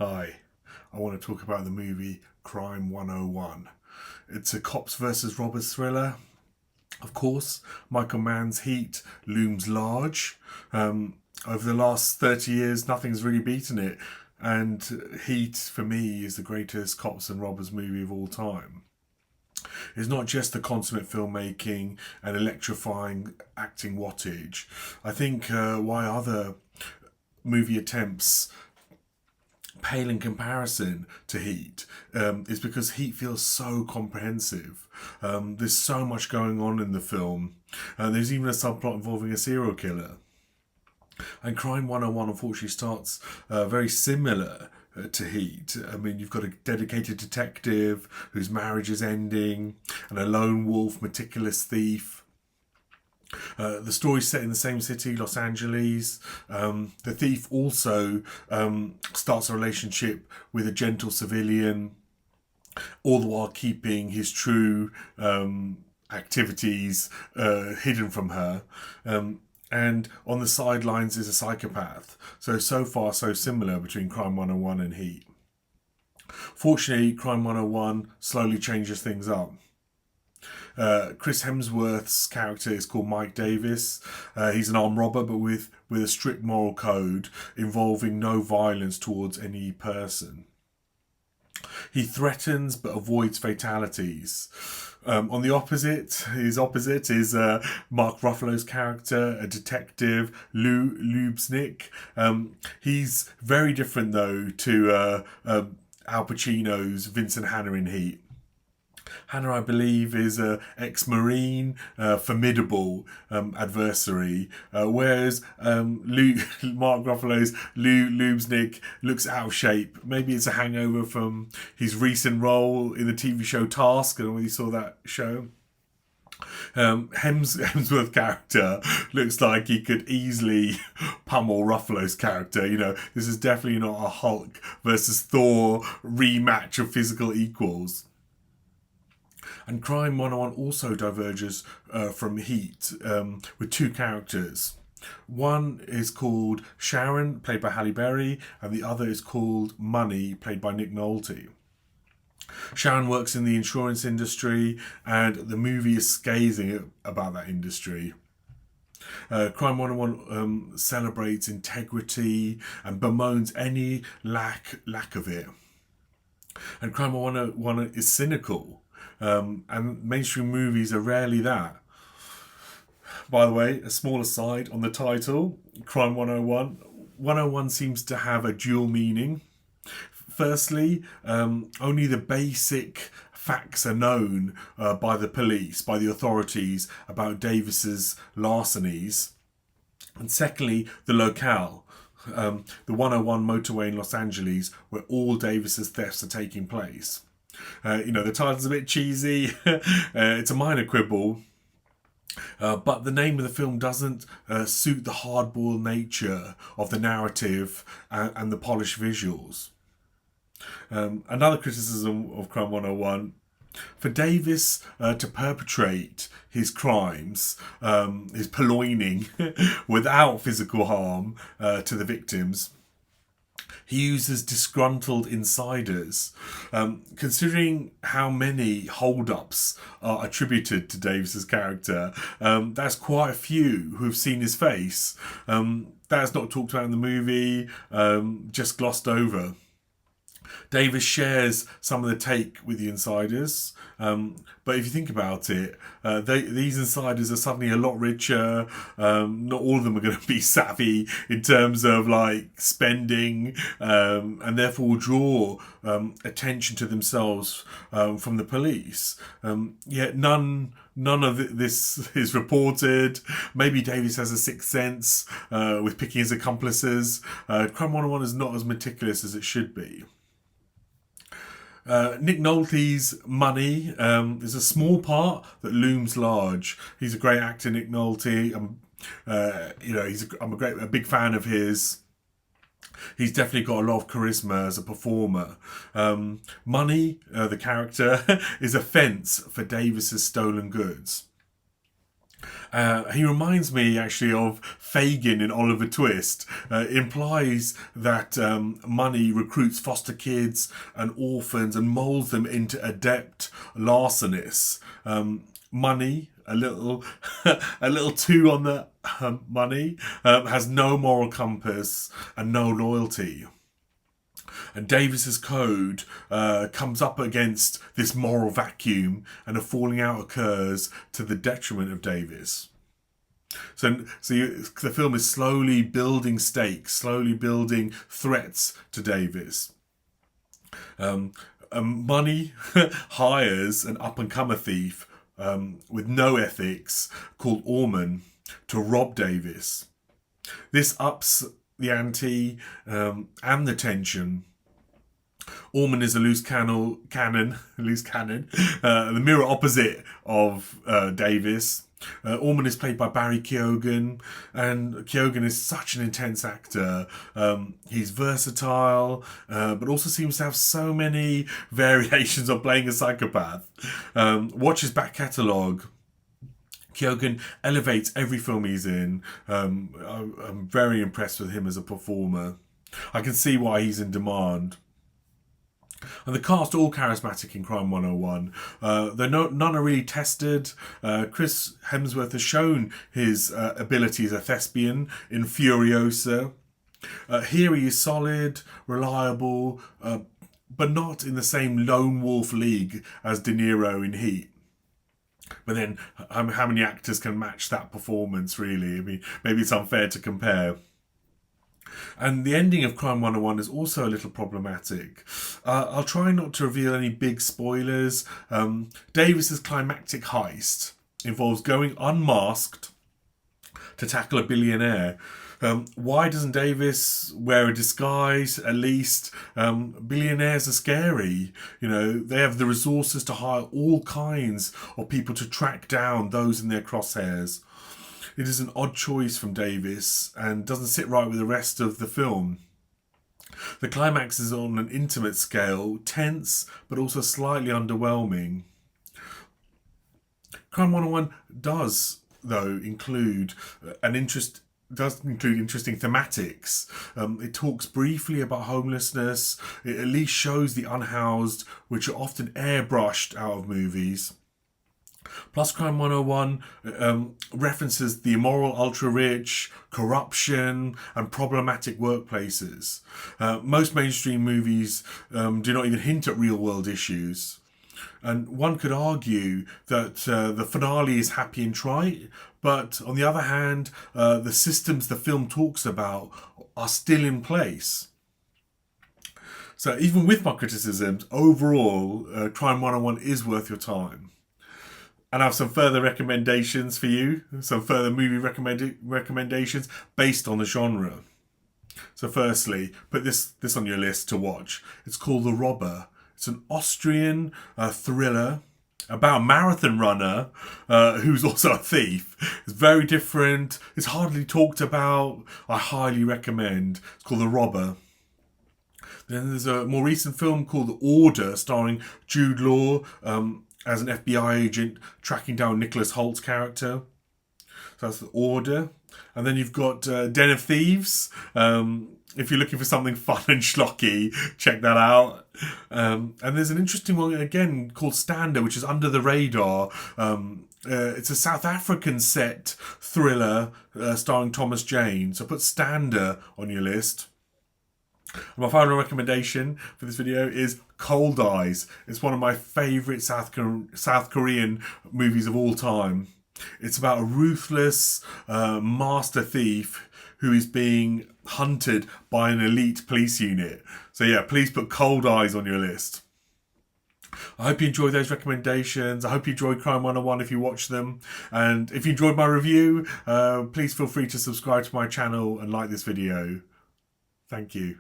Hi, I want to talk about the movie Crime 101. It's a cops versus robbers thriller. Of course, Michael Mann's Heat looms large. Over the last 30 years, nothing's really beaten it. And Heat, for me, is the greatest cops and robbers movie of all time. It's not just the consummate filmmaking and electrifying acting wattage. I think why other movie attempts pale in comparison to Heat is because Heat feels so comprehensive. There's so much going on in the film. There's even a subplot involving a serial killer. And Crime 101 unfortunately starts very similar to Heat. I mean, you've got a dedicated detective whose marriage is ending, and a lone wolf, meticulous thief. The story's set in the same city, Los Angeles. The thief also starts a relationship with a gentle civilian, all the while keeping his true activities hidden from her. And on the sidelines is a psychopath. So far, so similar between Crime 101 and Heat. Fortunately, Crime 101 slowly changes things up. Chris Hemsworth's character is called Mike Davis. He's an armed robber, but with a strict moral code involving no violence towards any person. He threatens but avoids fatalities. On the opposite, his opposite is Mark Ruffalo's character, a detective, Lou Lubesnik. He's very different, though, to Al Pacino's Vincent Hanna in Heat. Hannah, I believe, is an ex-marine, formidable adversary, whereas Mark Ruffalo's Lou Lubesnik looks out of shape. Maybe it's a hangover from his recent role in the TV show Task. I don't know whether you saw that show. Hemsworth character looks like he could easily pummel Ruffalo's character. You know, this is definitely not a Hulk versus Thor rematch of physical equals. And Crime 101 also diverges from Heat with two characters. One is called Sharon, played by Halle Berry, and the other is called Money, played by Nick Nolte. Sharon works in the insurance industry, and the movie is scathing about that industry. Crime 101 celebrates integrity and bemoans any lack of it. And Crime 101 is cynical. And mainstream movies are rarely that. By the way, a small aside on the title, Crime 101. 101 seems to have a dual meaning. Firstly, only the basic facts are known by the police, by the authorities, about Davis's larcenies. And secondly, the locale. The 101 motorway in Los Angeles, where all Davis's thefts are taking place. The title's a bit cheesy. It's a minor quibble. But the name of the film doesn't suit the hardball nature of the narrative and the polished visuals. Another criticism of Crime 101: for Davis to perpetrate his crimes, his purloining, without physical harm to the victims, he uses disgruntled insiders. Considering how many hold-ups are attributed to Davis's character, that's quite a few who've seen his face. That's not talked about in the movie, just glossed over. Davis shares some of the take with the insiders, but if you think about it, these insiders are suddenly a lot richer. Not all of them are going to be savvy in terms of like spending, and therefore will draw attention to themselves from the police. Yet none of this is reported. Maybe Davis has a sixth sense with picking his accomplices. Crime 101 is not as meticulous as it should be. Nick Nolte's Money is a small part that looms large. He's a great actor, Nick Nolte. I'm a big fan of his. He's definitely got a lot of charisma as a performer. Money, the character, is a fence for Davis's stolen goods. He reminds me actually of Fagin in Oliver Twist. Implies that money recruits foster kids and orphans and molds them into adept larcenists. Money, a little, a little too on the money, has no moral compass and no loyalty. And Davis's code comes up against this moral vacuum, and a falling out occurs to the detriment of Davis. The film is slowly building stakes, slowly building threats to Davis. Money hires an up-and-comer thief with no ethics called Orman to rob Davis. This ups the ante and the tension. Orman is a loose cannon, the mirror opposite of Davis. Orman is played by Barry Keoghan, and Keoghan is such an intense actor. He's versatile, but also seems to have so many variations of playing a psychopath. Watch his back catalogue. Keoghan elevates every film he's in. I'm very impressed with him as a performer. I can see why he's in demand. And the cast all charismatic in Crime 101. Though none are really tested. Chris Hemsworth has shown his ability as a thespian in Furiosa. Here he is solid, reliable, but not in the same lone wolf league as De Niro in Heat. But then, how many actors can match that performance, really? I mean, maybe it's unfair to compare. And the ending of Crime 101 is also a little problematic. I'll try not to reveal any big spoilers. Davis's climactic heist involves going unmasked to tackle a billionaire. Why doesn't Davis wear a disguise? At least billionaires are scary. You know, they have the resources to hire all kinds of people to track down those in their crosshairs. It is an odd choice from Davis and doesn't sit right with the rest of the film. The climax is on an intimate scale, tense, but also slightly underwhelming. Crime 101 does, though, include interesting thematics. It talks briefly about homelessness. It at least shows the unhoused, which are often airbrushed out of movies. Plus, Crime 101 references the immoral ultra-rich, corruption, and problematic workplaces. Most mainstream movies do not even hint at real-world issues. And one could argue that the finale is happy and trite, but on the other hand, the systems the film talks about are still in place. So even with my criticisms, overall, Crime 101 is worth your time. And I have some further recommendations for you, some further movie recommendations based on the genre. So firstly, put this on your list to watch. It's called The Robber. It's an Austrian thriller about a marathon runner who's also a thief. It's very different. It's hardly talked about. I highly recommend. It's called The Robber. Then there's a more recent film called The Order, starring Jude Law as an FBI agent tracking down Nicholas Holt's character. So that's The Order. And then you've got Den of Thieves. If you're looking for something fun and schlocky, check that out. And there's an interesting one again called Stander, which is under the radar. It's a South African set thriller starring Thomas Jane. So put Stander on your list. And my final recommendation for this video is Cold Eyes. It's one of my favourite South Korean movies of all time. It's about a ruthless master thief who is being hunted by an elite police unit. So yeah, please put Cold Eyes on your list. I hope you enjoyed those recommendations. I hope you enjoyed Crime 101 if you watch them. And if you enjoyed my review, please feel free to subscribe to my channel and like this video. Thank you.